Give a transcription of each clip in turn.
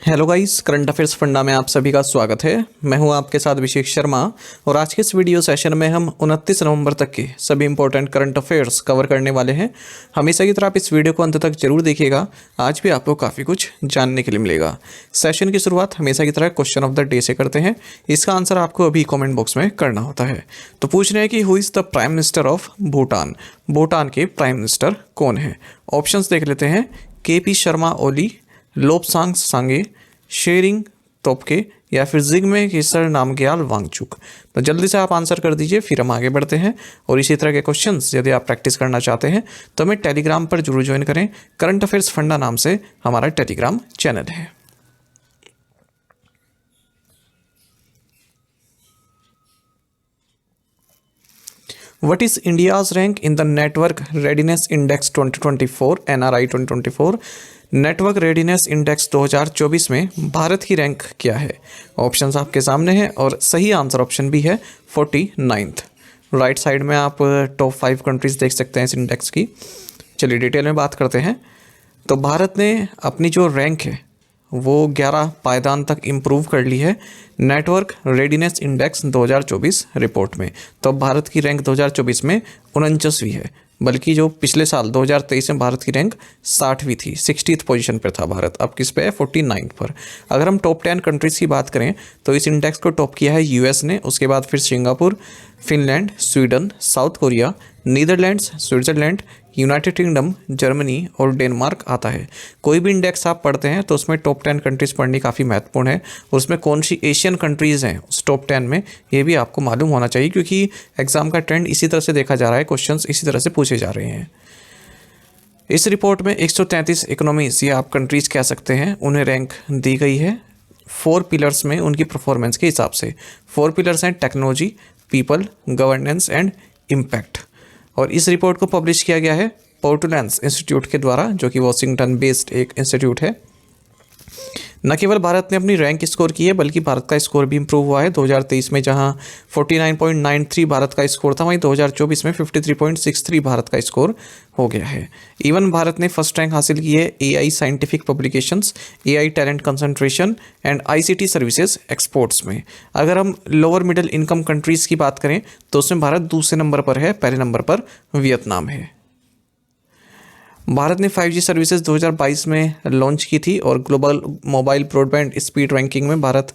Hello guys, current affairs funda में आप सभी का स्वागत है। मैं हूं आपके साथ अभिषेक शर्मा और आज के इस वीडियो सेशन में हम 29 नवंबर तक के सभी इंपॉर्टेंट करंट अफेयर्स कवर करने वाले हैं। हमेशा की तरह आप इस वीडियो को अंत तक जरूर देखिएगा, आज भी आपको काफ़ी कुछ जानने के लिए मिलेगा। सेशन की शुरुआत हमेशा की तरह क्वेश्चन ऑफ द डे से करते हैं। इसका आंसर आपको अभी कॉमेंट बॉक्स में करना होता है। तो पूछ रहे हैं कि who is the prime minister of Bhutan. Bhutan के प्राइम मिनिस्टर कौन है? ऑप्शंस देख लेते हैं। KP शर्मा ओली, लोपसांग सांगे, शेरिंग तोपके या फिर जिग्मे केसर नामग्याल वांगचुक। तो जल्दी से आप आंसर कर दीजिए, फिर हम आगे बढ़ते हैं। और इसी तरह के क्वेश्चंस यदि आप प्रैक्टिस करना चाहते हैं तो हमें टेलीग्राम पर जरूर ज्वाइन करें। करंट अफेयर्स फंडा नाम से हमारा टेलीग्राम चैनल है। What is India's rank in the Network Readiness Index 2024 NRI 2024? Network readiness index 2024 में भारत की रैंक क्या है? ऑप्शंस आपके सामने हैं और सही आंसर ऑप्शन भी है 49th। राइट साइड में आप टॉप 5 कंट्रीज देख सकते हैं इस इंडेक्स की। चलिए डिटेल में बात करते हैं। तो भारत ने अपनी जो रैंक है वो 11 पायदान तक इम्प्रूव कर ली है नेटवर्क रेडीनेस इंडेक्स 2024 रिपोर्ट में। तो भारत की रैंक 2024 में 49वीं है, बल्कि जो पिछले साल 2023 में भारत की रैंक 60वीं थी, 60th पोजीशन पर था भारत। अब किस पे है? 49 पर। अगर हम टॉप 10 कंट्रीज़ की बात करें तो इस इंडेक्स को टॉप किया है US ने, उसके बाद फिर Singapore, Finland, Sweden, south Korea, Netherlands, Switzerland, United kingdom, Germany और डेनमार्क आता है। कोई भी इंडेक्स आप पढ़ते हैं तो उसमें टॉप 10 कंट्रीज़ पढ़नी काफ़ी महत्वपूर्ण है और उसमें कौन सी एशियन कंट्रीज़ हैं उस टॉप 10 में, ये भी आपको मालूम होना चाहिए, क्योंकि एग्जाम का ट्रेंड इसी तरह से देखा जा रहा है, क्वेश्चंस इसी तरह से पूछे जा रहे हैं। इस रिपोर्ट में 133 इकोनॉमीज या आप कंट्रीज़ कह सकते हैं, उन्हें रैंक दी गई है 4 पिलर्स में उनकी परफॉर्मेंस के हिसाब से। 4 पिलर्स हैं technology, people, governance and impact. और इस रिपोर्ट को पब्लिश किया गया है पोर्टलैंड्स इंस्टीट्यूट के द्वारा, जो कि वॉशिंगटन बेस्ड एक इंस्टीट्यूट है। न केवल भारत ने अपनी रैंक स्कोर की है, बल्कि भारत का स्कोर भी इंप्रूव हुआ है। 2023 में जहां 49.93 भारत का स्कोर था, वहीं 2024 में 53.63 भारत का स्कोर हो गया है। इवन भारत ने फर्स्ट रैंक हासिल की है AI scientific publications, AI talent concentration and ICT services exports में। अगर हम लोअर मिडिल इनकम कंट्रीज़ की बात करें तो उसमें भारत दूसरे नंबर पर है, पहले नंबर पर वियतनाम है। भारत ने 5G सर्विसेज 2022 में लॉन्च की थी और global mobile broadband speed ranking में भारत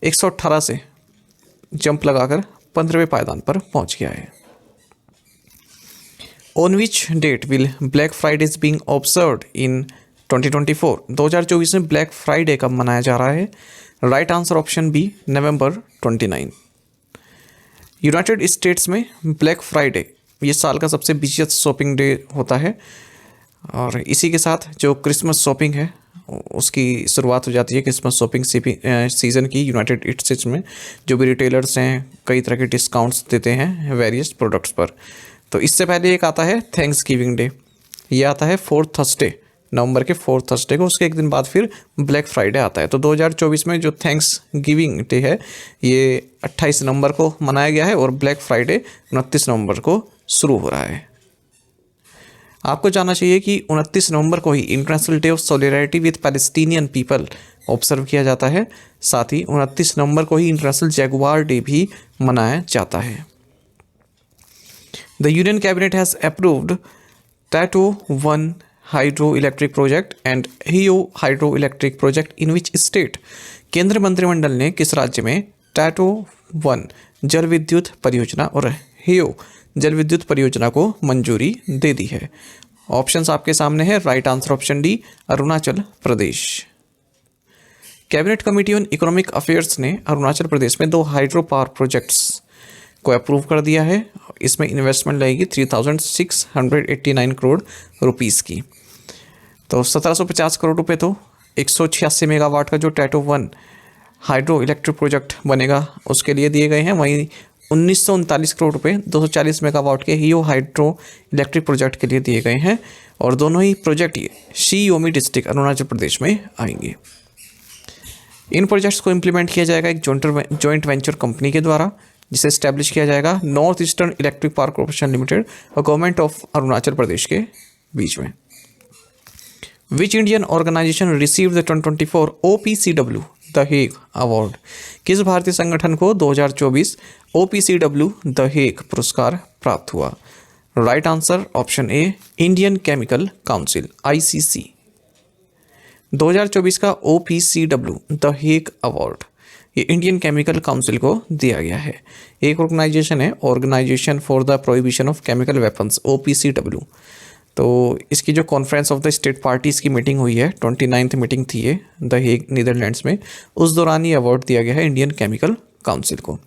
118 से जंप लगाकर 15वें पायदान पर पहुंच गया है। On which date will Black Friday is being observed in 2024? 2024 में ब्लैक फ्राइडे कब मनाया जा रहा है? राइट आंसर ऑप्शन बी, नवंबर 29। यूनाइटेड स्टेट्स में ब्लैक फ्राइडे ये साल का सबसे बिजिएस्ट शॉपिंग डे होता है और इसी के साथ जो क्रिसमस शॉपिंग है उसकी शुरुआत हो जाती है। क्रिसमस शॉपिंग सीज़न की यूनाइटेड स्टेट्स में जो भी रिटेलर्स हैं कई तरह के डिस्काउंट्स देते हैं वेरियस प्रोडक्ट्स पर। तो इससे पहले एक आता है थैंक्स गिविंग डे, ये आता है 4th थर्सडे, नवंबर के 4th थर्सडे को। उसके एक दिन बाद फिर ब्लैक फ्राइडे आता है। तो 2024 में जो थैंक्स गिविंग डे है ये 28 नवंबर को मनाया गया है और ब्लैक फ्राइडे 29 नवंबर को शुरू हो रहा है। आपको जानना चाहिए कि 29 नवंबर को ही International Day of Solidarity with Palestinian People observe किया जाता है। साथ ही 29 नवंबर को ही इंटरनेशनल जैगुआर डे भी मनाया जाता है। The Union Cabinet has approved Tato 1 hydro electric project and Heo hydro electric project in which state? केंद्रीय मंत्रिमंडल ने किस राज्य में टैटो 1 जल विद्युत परियोजना और हियो जल विद्युत परियोजना को मंजूरी दे दी है? ऑप्शंस आपके सामने है। Right answer option D, Arunachal Pradesh. Cabinet committee on economic affairs ने अरुणाचल प्रदेश में 2 हाइड्रो पावर प्रोजेक्ट्स को अप्रूव कर दिया है। इसमें इन्वेस्टमेंट लगेगी 3689 करोड़ रुपीस की। तो 1750 करोड़ रुपए तो 186 मेगावाट का जो टैटो 1 हाइड्रो इलेक्ट्रिक प्रोजेक्ट बनेगा उसके लिए दिए गए हैं। वहीं 1939 करोड़ रुपए 240 मेगावाट के हियो हाइड्रो इलेक्ट्रिक प्रोजेक्ट के लिए दिए गए हैं और दोनों ही प्रोजेक्ट शी योमी डिस्ट्रिक्ट अरुणाचल प्रदेश में आएंगे। इन प्रोजेक्ट्स को इम्प्लीमेंट किया जाएगा एक जॉइंट वेंचर कंपनी के द्वारा, जिसे इस्टेब्लिश किया जाएगा North Eastern Electric Power Corporation Limited और गवर्नमेंट ऑफ अरुणाचल प्रदेश के बीच में। Which Indian organisation receive the 2024 OPCW the Hague award? किस भारतीय संगठन को 2024 OPCW द हेग पुरस्कार प्राप्त हुआ? Right answer option A, Indian Chemical Council ICC। 2024 का OPCW द हेग अवार्ड ये इंडियन केमिकल काउंसिल को दिया गया है। एक ऑर्गेनाइजेशन है, Organisation for the Prohibition of Chemical Weapons, OPCW। तो इसकी जो conference of the state parties की मीटिंग हुई है, 29th मीटिंग थी ये द हेग नीदरलैंड्स में, उस दौरान ये अवार्ड दिया गया है इंडियन केमिकल काउंसिल को।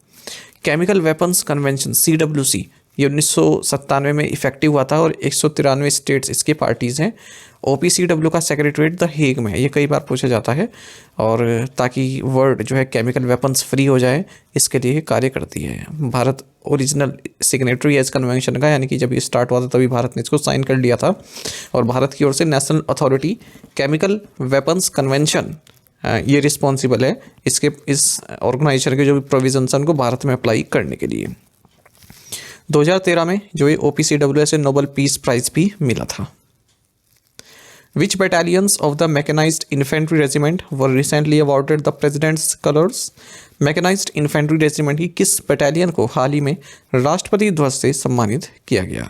केमिकल वेपन्स कन्वेंशन CWC ये 1997 में इफेक्टिव हुआ था और 193 स्टेट्स इसके पार्टीज़ हैं। OPCW का सेक्रेटरीट द हेग में है, ये कई बार पूछा जाता है, और ताकि वर्ल्ड जो है केमिकल वेपन्स फ्री हो जाए इसके लिए कार्य करती है। भारत ओरिजिनल सिग्नेटरी है इस कन्वेंशन का, यानी कि जब ये स्टार्ट हुआ था तभी भारत ने इसको साइन कर लिया था, और भारत की ओर से national authority chemical weapons convention ये रिस्पॉन्सिबल है इसके, इस ऑर्गेनाइजेशन के जो भी प्रोविजंस हैं उनको भारत में अप्लाई करने के लिए। 2013 में जो ये OPCW से नोबेल पीस प्राइज भी मिला था। Which battalions of the mechanized infantry regiment were recently awarded the president's colors? Mechanized infantry regiment की किस बटालियन को हाल ही में राष्ट्रपति ध्वज से सम्मानित किया गया?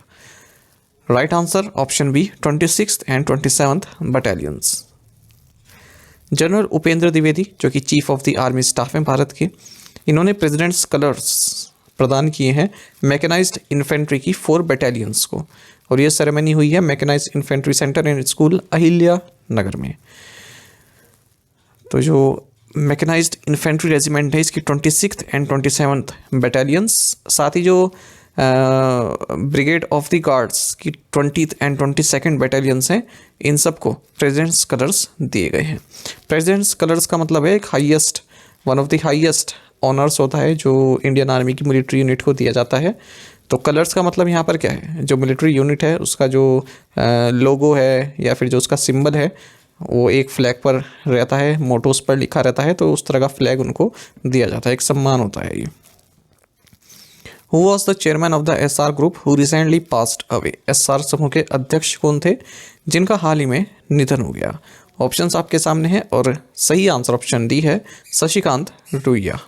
Right answer option B, 26th and 27th battalions. General Upendra Dwivedi जो कि Chief of the Army Staff हैं भारत के, इन्होंने प्रेसिडेंट्स कलर्स प्रदान किए हैं मैकेनाइज्ड इन्फेंट्री की 4 बटालियंस को, और ये सेरेमनी हुई है Mechanised Infantry Centre and School Ahilya Nagar में। तो जो मैकेनाइज्ड इन्फेंट्री रेजिमेंट है इसकी 26th and 27th बटालियंस, साथ ही जो ब्रिगेड ऑफ द गार्ड्स की 20th and 22nd बटालियंस हैं, इन सबको प्रेसिडेंट्स कलर्स दिए गए हैं। प्रेसिडेंट्स कलर्स का मतलब है एक highest, one of the highest honours होता है जो इंडियन आर्मी की मिलिट्री यूनिट को दिया जाता है। तो कलर्स का मतलब यहाँ पर क्या है, जो मिलिट्री यूनिट है उसका जो लोगो है या फिर जो उसका सिंबल है वो एक फ्लैग पर रहता है, मोटो उस पर लिखा रहता है, तो उस तरह का फ्लैग उनको दिया जाता है, एक सम्मान होता है ये। Who was the chairman of the SR group who recently passed away? SR समूह के अध्यक्ष कौन थे जिनका हाल ही में निधन हो गया? ऑप्शंस आपके सामने हैं और सही आंसर ऑप्शन डी है, शशिकांत रुइया।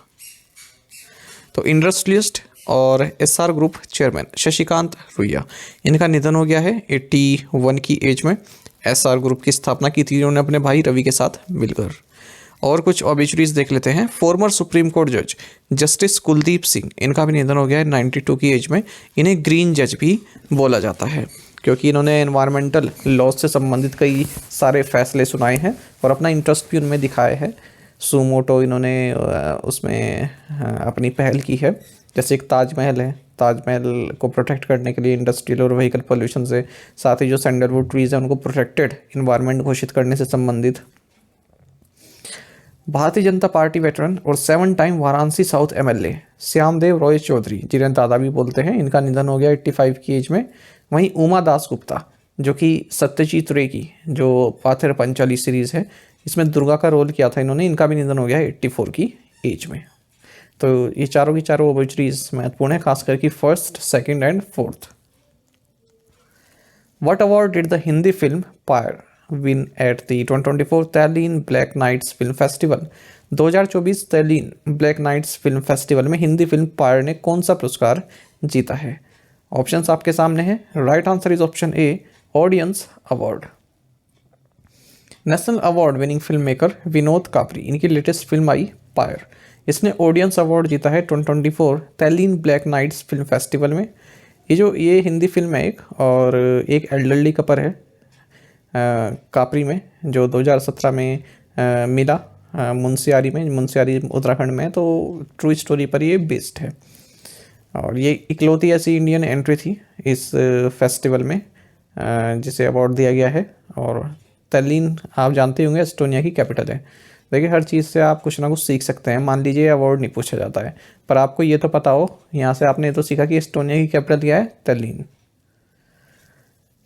तो इंडस्ट्रियलिस्ट और SR group chairman Shashikant Ruia, इनका निधन हो गया है 81 की एज में। SR ग्रुप की स्थापना की थी इन्होंने अपने भाई रवि के साथ मिलकर। और कुछ ऑबिचुरीज देख लेते हैं। फॉर्मर सुप्रीम कोर्ट जज जस्टिस कुलदीप सिंह, इनका भी निधन हो गया है 92 की एज में। इन्हें ग्रीन जज भी बोला जाता है क्योंकि इन्होंने एनवायरमेंटल लॉज से संबंधित कई सारे फैसले सुनाए हैं और अपना इंटरेस्ट भी उनमें दिखाए है। सुमोटो इन्होंने उसमें अपनी पहल की है, जैसे एक ताजमहल है, ताजमहल को प्रोटेक्ट करने के लिए इंडस्ट्रियल और व्हीकल पोल्यूशन से, साथ ही जो सैंडलवुड ट्रीज हैं उनको प्रोटेक्टेड इन्वायरमेंट घोषित करने से संबंधित। भारतीय जनता पार्टी वेटरन और 7 time Varanasi South MLA Shyamdeo Rai Chaudhari, जिन्हें दादा भी बोलते हैं, इनका निधन हो गया 85 की एज में। वहीं उमा दास गुप्ता जो कि सत्यजीत रे की जो पाथेर पंचाली सीरीज़ है इसमें दुर्गा का रोल किया था इन्होंने, इनका भी निधन हो गया 84 की एज में। तो ये चारों की चारों ऑबिचुरीज महत्वपूर्ण है, खास करके first, second and fourth. What award did the Hindi film Pyre win at the 2024 Tallinn Black Nights Film Festival? 2024 Tallinn Black Nights Film Festival में हिंदी फिल्म पायर ने कौन सा पुरस्कार जीता है? ऑप्शंस आपके सामने हैं। Right answer is option A, audience award. National award winning film maker Vinod कापरी, इनकी लेटेस्ट फिल्म आई पायर, इसने ऑडियंस अवार्ड जीता है 2024 Tallinn Black Nights Film Festival में। ये हिंदी फिल्म है एक, और एक एल्डरली कपल है कापरी में, जो 2017 में मिला मुंशियारी उत्तराखंड में। तो ट्रू स्टोरी पर ये बेस्ड है और ये इकलौती ऐसी इंडियन एंट्री थी इस फेस्टिवल में जिसे अवार्ड दिया गया है। और तैलीन आप जानते होंगे एस्टोनिया की कैपिटल है। देखिए हर चीज़ से आप कुछ ना कुछ सीख सकते हैं। मान लीजिए अवार्ड नहीं पूछा जाता है पर आपको ये तो पता हो, यहाँ से आपने तो सीखा कि एस्टोनिया की कैपिटल क्या है, तैलीन।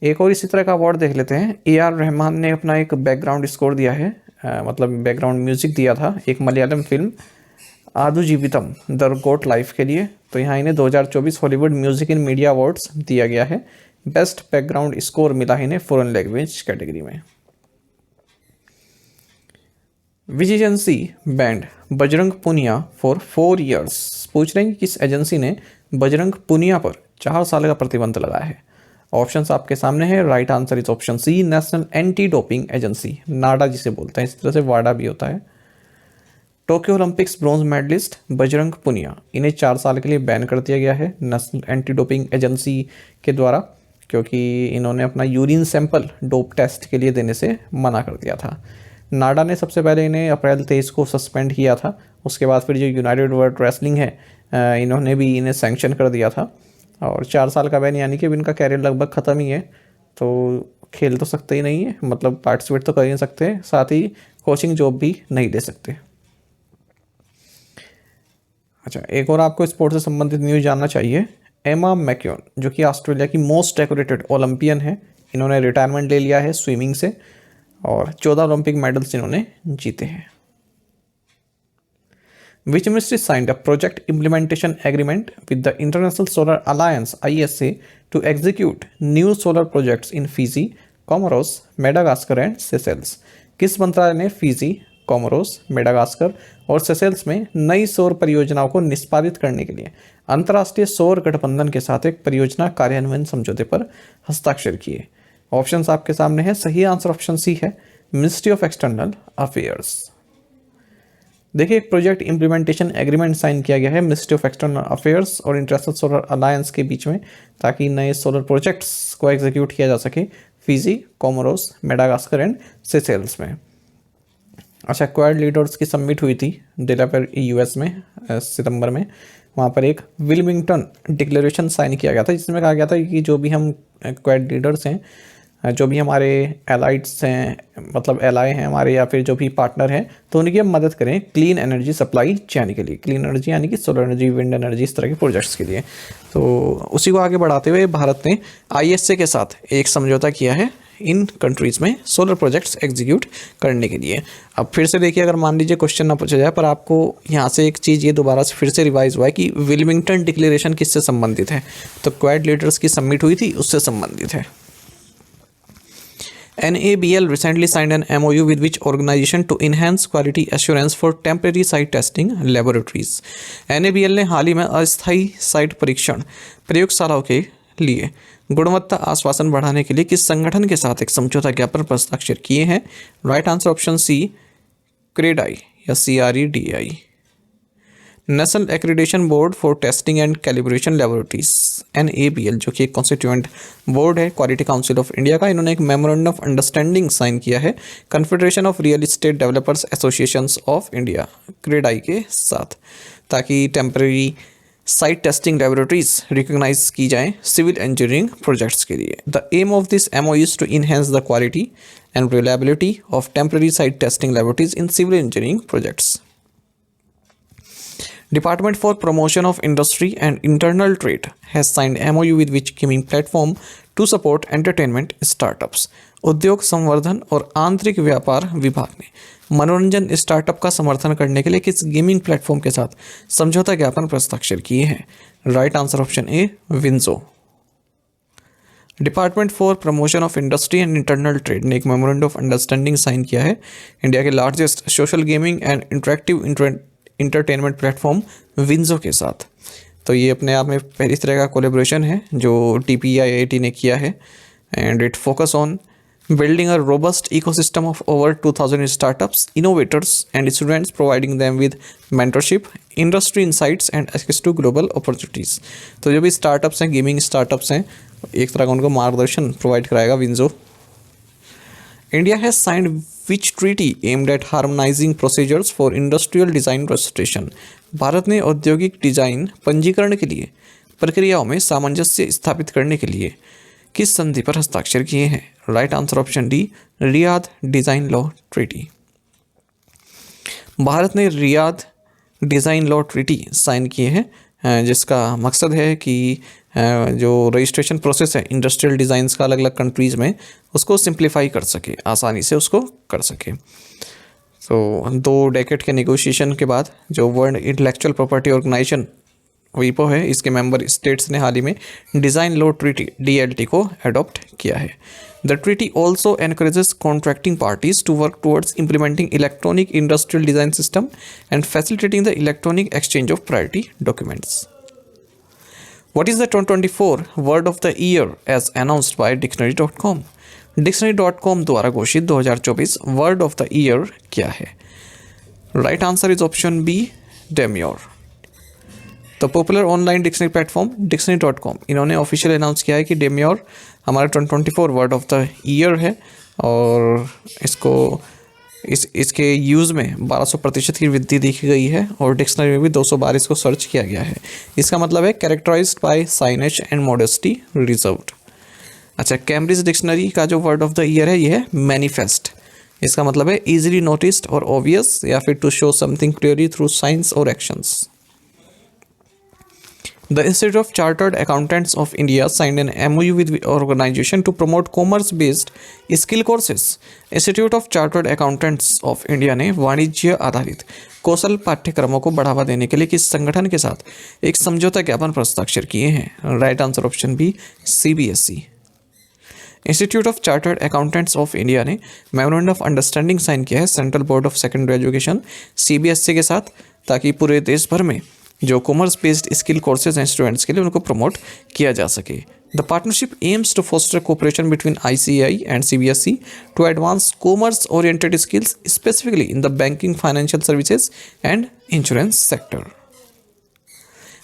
एक और इसी तरह का अवार्ड देख लेते हैं। AR रहमान ने अपना एक बैकग्राउंड स्कोर दिया है, मतलब बैकग्राउंड म्यूजिक दिया था एक Malayalam film Aadu Jeevitham The Goat Life के लिए। तो यहाँ इन्हें 2024 Hollywood Music in Media Awards दिया गया है। बेस्ट बैकग्राउंड स्कोर मिला है इन्हें फॉरेन लैंग्वेज कैटेगरी में। Which agency banned Bajrang Punia for 4 years. पूछ रहे हैं कि किस एजेंसी ने बजरंग पुनिया पर 4 साल का प्रतिबंध लगाया है। ऑप्शंस आपके सामने है। Right answer is option C, National Anti Doping Agency, NADA जिसे बोलते हैं, इस तरह से वाडा भी होता है। Tokyo Olympics bronze medallist Bajrang Punia, इन्हें 4 साल के लिए बैन कर दिया गया है नेशनल एंटी डोपिंग एजेंसी के द्वारा, क्योंकि इन्होंने अपना यूरिन सैंपल डोप टेस्ट के लिए देने से मना कर दिया था। नाडा ने सबसे पहले इन्हें अप्रैल 23 को सस्पेंड किया था। उसके बाद फिर जो यूनाइटेड वर्ल्ड रेसलिंग है, इन्होंने भी इन्हें सैंक्शन कर दिया था। और 4 साल का बैन यानी कि अब इनका कैरियर लगभग ख़त्म ही है। तो खेल तो सकते ही नहीं है, मतलब पार्टिसिपेट तो कर ही नहीं सकते, साथ ही कोचिंग जॉब भी नहीं ले सकते। अच्छा, एक और आपको स्पोर्ट्स से संबंधित न्यूज़ जानना चाहिए। एमा मैक्यून, जो कि ऑस्ट्रेलिया की मोस्ट डेकोरेटेड ओलंपियन है, इन्होंने रिटायरमेंट ले लिया है स्विमिंग से और 14 ओलंपिक मेडल्स इन्होंने जीते हैं। Which ministry signed a project implementation agreement with the International Solar Alliance (ISA) to execute new solar projects in Fiji, Comoros, Madagascar and Seychelles? किस मंत्रालय ने फिजी, कोमोरोस, मेडागास्कर और सेशेल्स में नई सौर परियोजनाओं को निष्पादित करने के लिए अंतर्राष्ट्रीय सौर गठबंधन के साथ एक परियोजना कार्यान्वयन समझौते पर हस्ताक्षर किए? ऑप्शंस आपके सामने है। सही आंसर ऑप्शन सी है, मिनिस्ट्री ऑफ एक्सटर्नल अफेयर्स। देखिए, एक प्रोजेक्ट इंप्लीमेंटेशन एग्रीमेंट साइन किया गया है मिनिस्ट्री ऑफ एक्सटर्नल अफेयर्स और इंटरनेशनल सोलर अलायंस के बीच में, ताकि नए सोलर प्रोजेक्ट्स को एग्जीक्यूट किया जा सके Fiji, Comoros, Madagascar and Seychelles में। अच्छा, क्वाड लीडर्स की समिट हुई थी डेलावेयर यूएस में सितंबर में। वहाँ पर एक विल्मिंगटन डिक्लेरेशन साइन किया गया था, जिसमें कहा गया था कि जो भी हम क्वाड लीडर्स हैं, जो भी हमारे एलाइट्स हैं, मतलब एलाई हैं हमारे, या फिर जो भी पार्टनर हैं, तो उनकी हम मदद करें क्लीन एनर्जी सप्लाई चैन के लिए। क्लीन एनर्जी यानी कि सोलर एनर्जी, विंड एनर्जी, इस तरह के प्रोजेक्ट्स के लिए। तो उसी को आगे बढ़ाते हुए भारत ने ISA के साथ एक समझौता किया है इन कंट्रीज़ में सोलर प्रोजेक्ट्स एग्जीक्यूट करने के लिए। अब फिर से देखिए, अगर मान लीजिए क्वेश्चन ना पूछा जाए, पर आपको यहाँ से एक चीज़ ये दोबारा से फिर से रिवाइज हुआ है कि विल्मिंगटन डिक्लेरेशन किससे संबंधित है, तो क्वाड लीडर्स की समिट हुई थी, उससे संबंधित है। NABL recently signed an MOU with which organization to enhance quality assurance for temporary site testing laboratories? NABL ने हाल ही में अस्थायी साइट परीक्षण प्रयोगशालाओं के लिए गुणवत्ता आश्वासन बढ़ाने के लिए किस संगठन के साथ एक समझौता ज्ञापन पर हस्ताक्षर किए हैं? Right answer option C, CREDAI या CREDI। National Accreditation Board for Testing and Calibration Laboratories NABL, जो कि एक कॉन्स्टिट्यूएंट बोर्ड है क्वालिटी काउंसिल ऑफ इंडिया का, इन्होंने एक मेमोरेंडम ऑफ अंडरस्टैंडिंग साइन किया है Confederation of Real Estate Developers Associations of India CREDAI के साथ, ताकि temporary site testing laboratories recognise की जाएं सिविल इंजीनियरिंग प्रोजेक्ट्स के लिए। The aim of this MOU is to enhance the quality and reliability of temporary site testing laboratories in civil engineering projects. Department for Promotion of Industry and Internal Trade has signed MOU with which gaming platform to support entertainment startups. उद्योग संवर्धन और आंतरिक व्यापार विभाग ने मनोरंजन startup का समर्थन करने के लिए किस गेमिंग प्लेटफॉर्म के साथ समझौता ज्ञापन पर हस्ताक्षर किए हैं? Right answer option A, WinZO. Department for promotion of industry and internal trade ने एक मेमोरेंडम ऑफ अंडरस्टैंडिंग साइन किया है इंडिया के largest social gaming and interactive entertainment platform WinZO के साथ। तो ये अपने आप में पहली तरह का कोलेब्रेशन है जो TPIIT ने किया है, and it focus on building a robust ecosystem of over 2000 startups, innovators and students, providing them with mentorship, industry insights and access to global opportunities. तो जो भी स्टार्टअप्स हैं, गेमिंग स्टार्टअप्स हैं, एक तरह का उनको मार्गदर्शन प्रोवाइड कराएगा WinZO. India has signed which treaty aimed at harmonizing procedures for industrial design registration? Bharat ने औद्योगिक डिजाइन पंजीकरण के लिए प्रक्रियाओं में सामंजस्य स्थापित करने के लिए किस संधि पर हस्ताक्षर किए हैं? Right answer option D, Riyadh Design Law Treaty. Bharat ने Riyadh Design Law Treaty sign किए हैं, जिसका मकसद है कि जो रजिस्ट्रेशन प्रोसेस है इंडस्ट्रियल डिज़ाइंस का अलग अलग कंट्रीज़ में, उसको सिंप्लीफाई कर सके, आसानी से उसको कर सके। तो 2 डेकेड के नेगोशिएशन के बाद जो वर्ल्ड इंटेलेक्चुअल प्रॉपर्टी ऑर्गेनाइजेशन वीपो है, इसके मेंबर स्टेट्स ने हाल ही में डिज़ाइन लो ट्रीटी DLT को अडॉप्ट किया है। The treaty also encourages contracting parties to work towards implementing electronic industrial design system and facilitating the electronic exchange of priority documents. What is the 2024 word of the year as announced by dictionary.com? dictionary.com द्वारा घोषित 2024 word of the year क्या है? Right answer is option B, demure. The popular online dictionary platform dictionary.com इन्होंने official announce किया है कि डेम्योर हमारा 2024 word of the year है और इसके यूज़ में 1200% की वृद्धि देखी गई है और डिक्शनरी में भी 200 बार इसको सर्च किया गया है। इसका मतलब है characterised by shyness and modesty reserved. अच्छा, कैम्ब्रिज डिक्शनरी का जो वर्ड ऑफ द ईयर है ये है मैनिफेस्ट। इसका मतलब है इजीली नोटिस्ड और ऑब्वियस या फिर to show something clearly through science और actions. The Institute of Chartered Accountants of India signed an MOU with the organization to promote commerce-based skill courses. Institute of Chartered Accountants of India ने वाणिज्य आधारित कौशल पाठ्यक्रमों को बढ़ावा देने के लिए किस संगठन के साथ एक समझौता ज्ञापन पर हस्ताक्षर किए हैं? Right answer option B, CBSE। Institute of chartered accountants of India ने मेमोरेंडम ऑफ अंडरस्टैंडिंग साइन किया है central board of secondary education CBSE के साथ, ताकि पूरे देश भर में जो कॉमर्स बेस्ड स्किल कोर्सेज हैं स्टूडेंट्स के लिए उनको प्रमोट किया जा सके। The partnership aims to foster cooperation between ICAI and CBSE to advance commerce oriented skills specifically in the banking, financial services and insurance sector.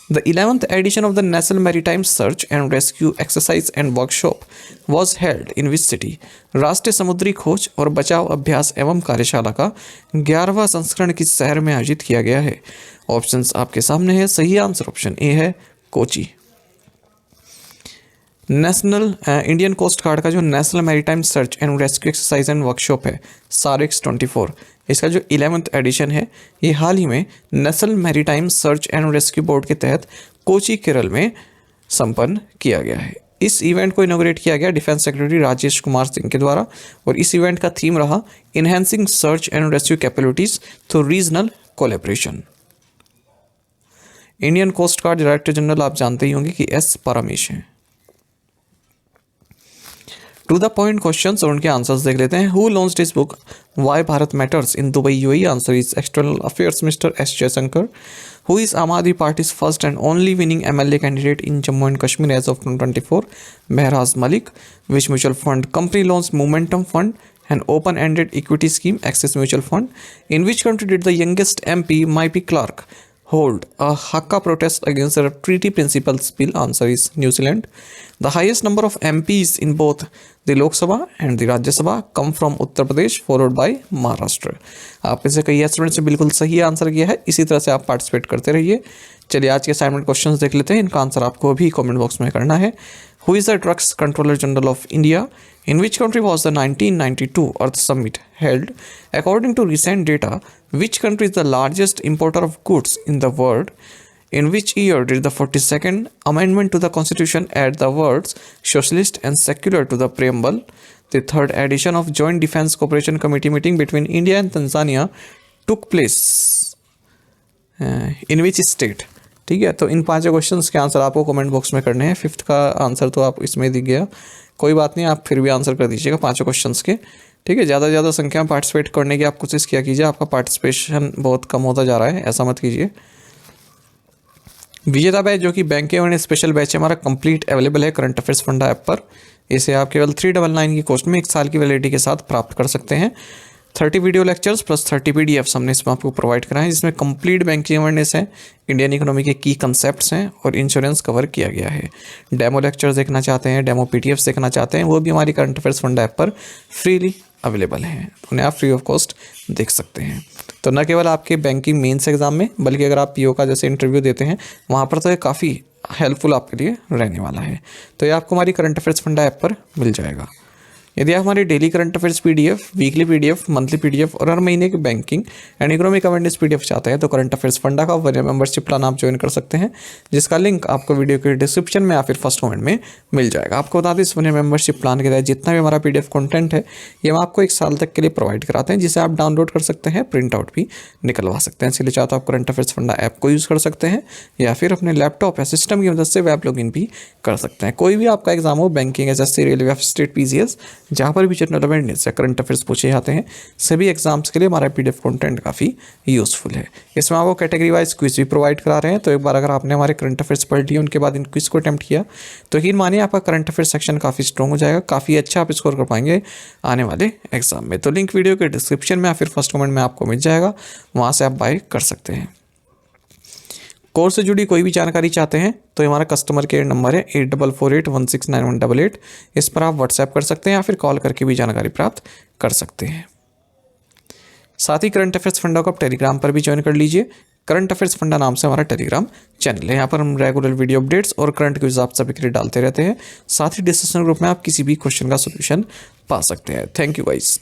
The 11th edition of the National Maritime Search and Rescue Exercise and Workshop was held in which city? राष्ट्रीय समुद्री खोज और बचाव अभ्यास एवं कार्यशाला का 11वां संस्करण किस शहर में आयोजित किया गया है? ऑप्शंस आपके सामने है। सही आंसर ऑप्शन ए है, Kochi. National Indian coast guard का जो national maritime search and rescue exercise and workshop है SAREX 24, इसका जो 11th एडिशन है ये हाल ही में national maritime search and rescue board के तहत कोची केरल में संपन्न किया गया है। इस इवेंट को इनॉग्रेट किया गया डिफेंस सेक्रेटरी राजेश कुमार सिंह के द्वारा और इस इवेंट का थीम रहा enhancing search and rescue capabilities through regional collaboration. Indian coast guard director general आप जानते ही होंगे कि S परमेश हैं। टू द पॉइंट क्वेश्चंस और उनके आंसर्स देख लेते हैं। Who launched this book why Bharat matters in Dubai UAE? Answer is external affairs mister S Jaishankar. Who is Aam Aadmi party's first and only winning MLA candidate in Jammu and Kashmir as of 2024? Mehraj Malik. Which mutual fund company launch momentum fund an open-ended equity scheme, Axis Mutual Fund? In which country did the youngest MP, Mike Clark, hold a Haka protest against the treaty principles bill? Answer is New Zealand. The highest number of MPs in both the Lok Sabha and the Rajya Sabha come from Uttar Pradesh, followed by Maharashtra. आप में से कई students ने बिल्कुल सही answer किया है, इसी तरह से आप पार्टिसिपेट करते रहिए। चलिए आज के असाइनमेंट क्वेश्चंस देख लेते हैं, इनका आंसर आपको भी कमेंट बॉक्स में करना है। Who is the Drugs Controller General of India? In which country was the 1992 Earth Summit held? According to recent data, which country is the largest importer of goods in the world? In which year did the 42nd Amendment to the Constitution add the words socialist and secular to the preamble? The third edition of Joint Defence Cooperation Committee meeting between India and Tanzania took place in which state? ठीक है, तो इन 5 questions के answer आपको comment box में करने हैं। 5th का answer तो आप इसमें दिख गया, कोई बात नहीं, आप फिर भी आंसर कर दीजिएगा 5 क्वेश्चंस के। ठीक है, ज़्यादा से ज़्यादा संख्या में पार्टिसिपेट करने की आप कोशिश किया कीजिए, आपका पार्टिसिपेशन बहुत कम होता जा रहा है, ऐसा मत कीजिए। विजेता बैच जो कि बैंकिंग और स्पेशल बैच है हमारा कंप्लीट अवेलेबल है करंट अफेयर्स फंडा ऐप पर। इसे आप केवल 399 की कॉस्ट में 1 साल की वैलिडिटी के साथ प्राप्त कर सकते हैं। 30 वीडियो लेक्चर्स प्लस 30 PDF हमने इसमें आपको प्रोवाइड कराएं, जिसमें कंप्लीट बैंकिंग अवेयरनेस है, इंडियन इकोनॉमी के की कंसेप्ट्स हैं और इंश्योरेंस कवर किया गया है। डेमो लेक्चर्स देखना चाहते हैं, डेमो PDFs देखना चाहते हैं, वो भी हमारी करंट अफेयर्स फंड ऐप पर फ्रीली अवेलेबल हैं, उन्हें आप फ्री ऑफ कॉस्ट देख सकते हैं। तो न केवल आपके बैंकिंग मेंस एग्जाम में, बल्कि अगर आप PO का जैसे इंटरव्यू देते हैं वहाँ पर तो ये काफ़ी हेल्पफुल आपके लिए रहने वाला है। तो ये आपको हमारी करंट अफेयर्स फंडा ऐप पर मिल जाएगा। यदि आप हमारे daily current affairs PDF, weekly PDF, monthly PDF और हर महीने की banking and economic awareness PDF चाहते हैं तो करंट अफेयर्स फंडा का 1 ईयर मेंबरशिप प्लान आप ज्वाइन कर सकते हैं, जिसका लिंक आपको वीडियो के डिस्क्रिप्शन में या फिर फर्स्ट कमेंट में मिल जाएगा। आपको बता दें इस 1 ईयर मेंबरशिप प्लान के तहत जितना भी हमारा पीडीएफ कंटेंट है ये हम आपको 1 साल तक के लिए प्रोवाइड कराते हैं, जिसे आप डाउनलोड कर सकते हैं, प्रिंट आउट भी निकलवा सकते हैं। इसलिए चाहे तो आप करंट अफेयर्स फंडा ऐप को यूज़ कर सकते हैं या फिर अपने लैपटॉप या सिस्टम की मदद से वेब लॉगिन भी कर सकते हैं। कोई भी आपका एग्जाम हो, banking, SSC, railway, state, PCS, जहाँ पर भी जनरल अवेयरनेस या करंट अफेयर्स पूछे जाते हैं, सभी एग्जाम्स के लिए हमारा पीडीएफ कंटेंट काफ़ी यूजफुल है। इसमें आपको कैटेगरी वाइज क्विज भी प्रोवाइड करा रहे हैं, तो एक बार अगर आपने हमारे करंट अफेयर्स पढ़ लिए उनके बाद इन क्विज को अटेम्प्ट किया तो यकीन मानिए आपका करंट अफेयर्स सेक्शन काफ़ी स्ट्रॉन्ग हो जाएगा, काफ़ी अच्छा आप स्कोर कर पाएंगे आने वाले एग्जाम में। तो लिंक वीडियो के डिस्क्रिप्शन में या फिर फर्स्ट कमेंट में आपको मिल जाएगा, वहाँ से आप बाय कर सकते हैं। कोर्स से जुड़ी कोई भी जानकारी चाहते हैं तो हमारा कस्टमर केयर नंबर है 8448169188, इस पर आप व्हाट्सएप कर सकते हैं या फिर कॉल करके भी जानकारी प्राप्त कर सकते हैं। साथ ही करंट अफेयर्स फंडा को आप टेलीग्राम पर भी ज्वाइन कर लीजिए। करंट अफेयर्स फंडा नाम से हमारा टेलीग्राम चैनल है, यहाँ पर हम रेगुलर वीडियो अपडेट्स और करंट क्विज आप सभी के लिए डालते रहते हैं। साथ ही डिस्कशन ग्रुप में आप किसी भी क्वेश्चन का सोल्यूशन पा सकते हैं। Thank you guys.